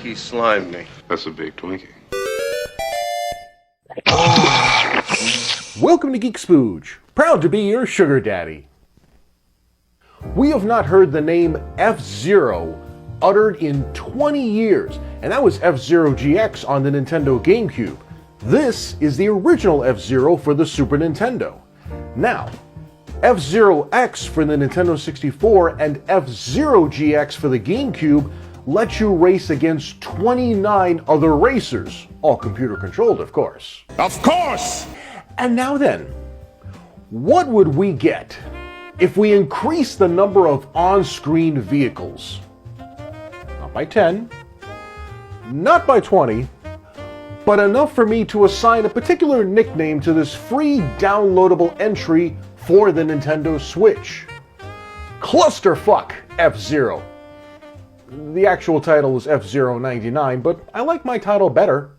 he slimed me. That's a big Twinkie. Welcome to GeekSpooge, proud to be your sugar daddy. We have not heard the name F-Zero uttered in 20 years, and that was F-Zero GX on the Nintendo GameCube. This is the original F-Zero for the Super Nintendo. Now, F-Zero X for the Nintendo 64 and F-Zero GX for the GameCube let you race against 29 other racers, all computer controlled, of course. Of course! And now then, what would we get if we increase the number of on-screen vehicles? Not by 10, not by 20, but enough for me to assign a particular nickname to this free downloadable entry for the Nintendo Switch. Clusterfuck F-Zero. The actual title is F-Zero 99, but I like my title better.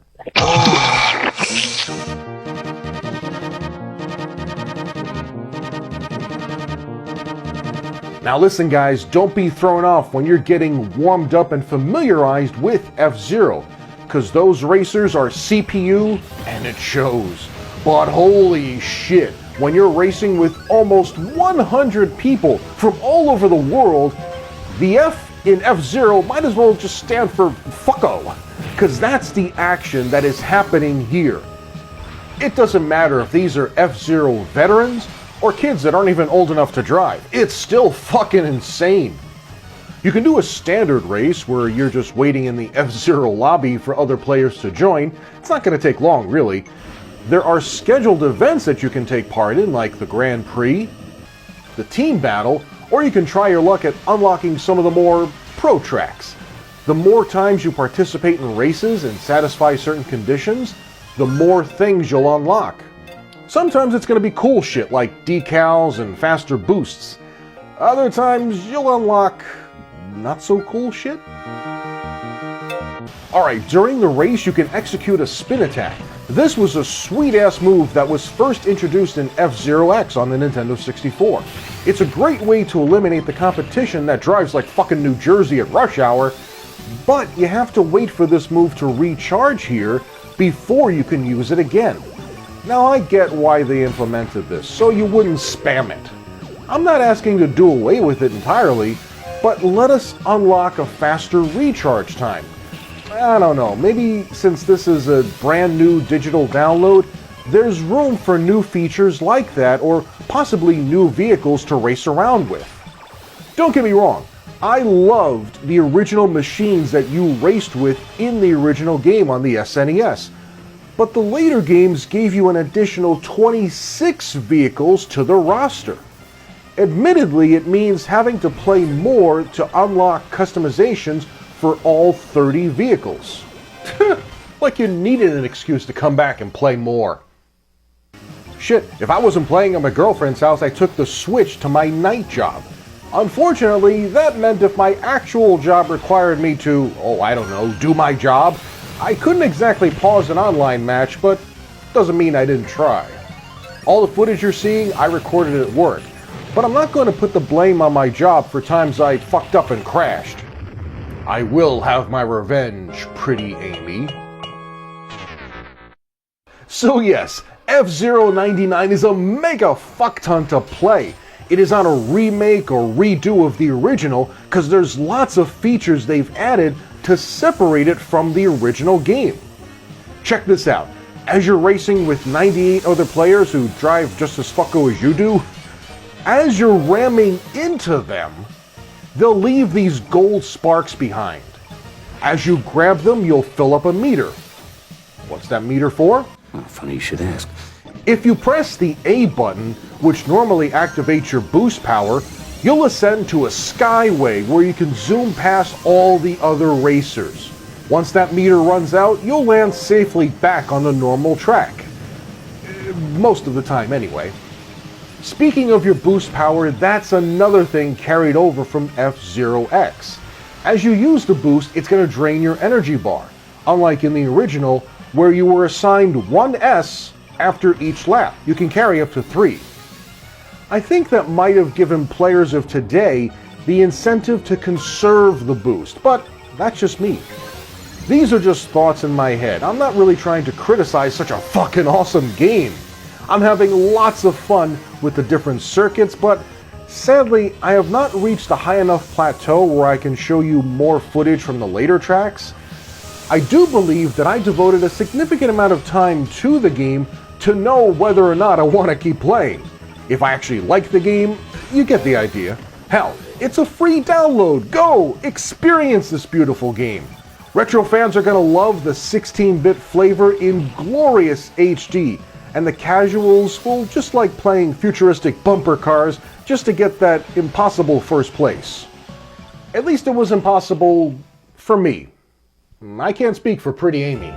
Now listen guys, don't be thrown off when you're getting warmed up and familiarized with F-Zero, because those racers are CPU and it shows. But holy shit, when you're racing with almost 100 people from all over the world, the F in F-Zero might as well just stand for fucko, because that's the action that is happening here. It doesn't matter if these are F-Zero veterans or kids that aren't even old enough to drive. It's still fucking insane. You can do a standard race where you're just waiting in the F-Zero lobby for other players to join. It's not going to take long, really. There are scheduled events that you can take part in, like the Grand Prix, the team battle, or you can try your luck at unlocking some of the more pro tracks. The more times you participate in races and satisfy certain conditions, the more things you'll unlock. Sometimes it's going to be cool shit like decals and faster boosts. Other times you'll unlock not so cool shit. Alright, during the race you can execute a spin attack. This was a sweet ass move that was first introduced in F-Zero X on the Nintendo 64. It's a great way to eliminate the competition that drives like fucking New Jersey at rush hour, but you have to wait for this move to recharge here before you can use it again. Now I get why they implemented this, so you wouldn't spam it. I'm not asking to do away with it entirely, but let us unlock a faster recharge time. I don't know, maybe since this is a brand new digital download, there's room for new features like that, or possibly new vehicles to race around with. Don't get me wrong, I loved the original machines that you raced with in the original game on the SNES. But the later games gave you an additional 26 vehicles to the roster. Admittedly, it means having to play more to unlock customizations for all 30 vehicles. Like you needed an excuse to come back and play more. Shit, if I wasn't playing at my girlfriend's house, I took the Switch to my night job. Unfortunately, that meant if my actual job required me to, do my job, I couldn't exactly pause an online match, but doesn't mean I didn't try. All the footage you're seeing, I recorded at work, but I'm not going to put the blame on my job for times I fucked up and crashed. I will have my revenge, pretty Amy. So yes, F-Zero 99 is a mega fuckton to play. It is on a remake or redo of the original, because there's lots of features they've added to separate it from the original game. Check this out. As you're racing with 98 other players who drive just as fucko as you do, as you're ramming into them, they'll leave these gold sparks behind. As you grab them, you'll fill up a meter. What's that meter for? Oh, funny you should ask. If you press the A button, which normally activates your boost power, you'll ascend to a skyway where you can zoom past all the other racers. Once that meter runs out, you'll land safely back on the normal track. Most of the time, anyway. Speaking of your boost power, that's another thing carried over from F-Zero X. As you use the boost, it's going to drain your energy bar, unlike in the original, where you were assigned 1 S after each lap. You can carry up to 3. I think that might have given players of today the incentive to conserve the boost, but that's just me. These are just thoughts in my head. I'm not really trying to criticize such a fucking awesome game. I'm having lots of fun with the different circuits, but sadly, I have not reached a high enough plateau where I can show you more footage from the later tracks. I do believe that I devoted a significant amount of time to the game to know whether or not I want to keep playing. If I actually like the game, you get the idea. Hell, it's a free download. Go! Experience this beautiful game. Retro fans are going to love the 16-bit flavor in glorious HD, and the casuals will just like playing futuristic bumper cars just to get that impossible first place. At least it was impossible for me. I can't speak for Pretty Amy.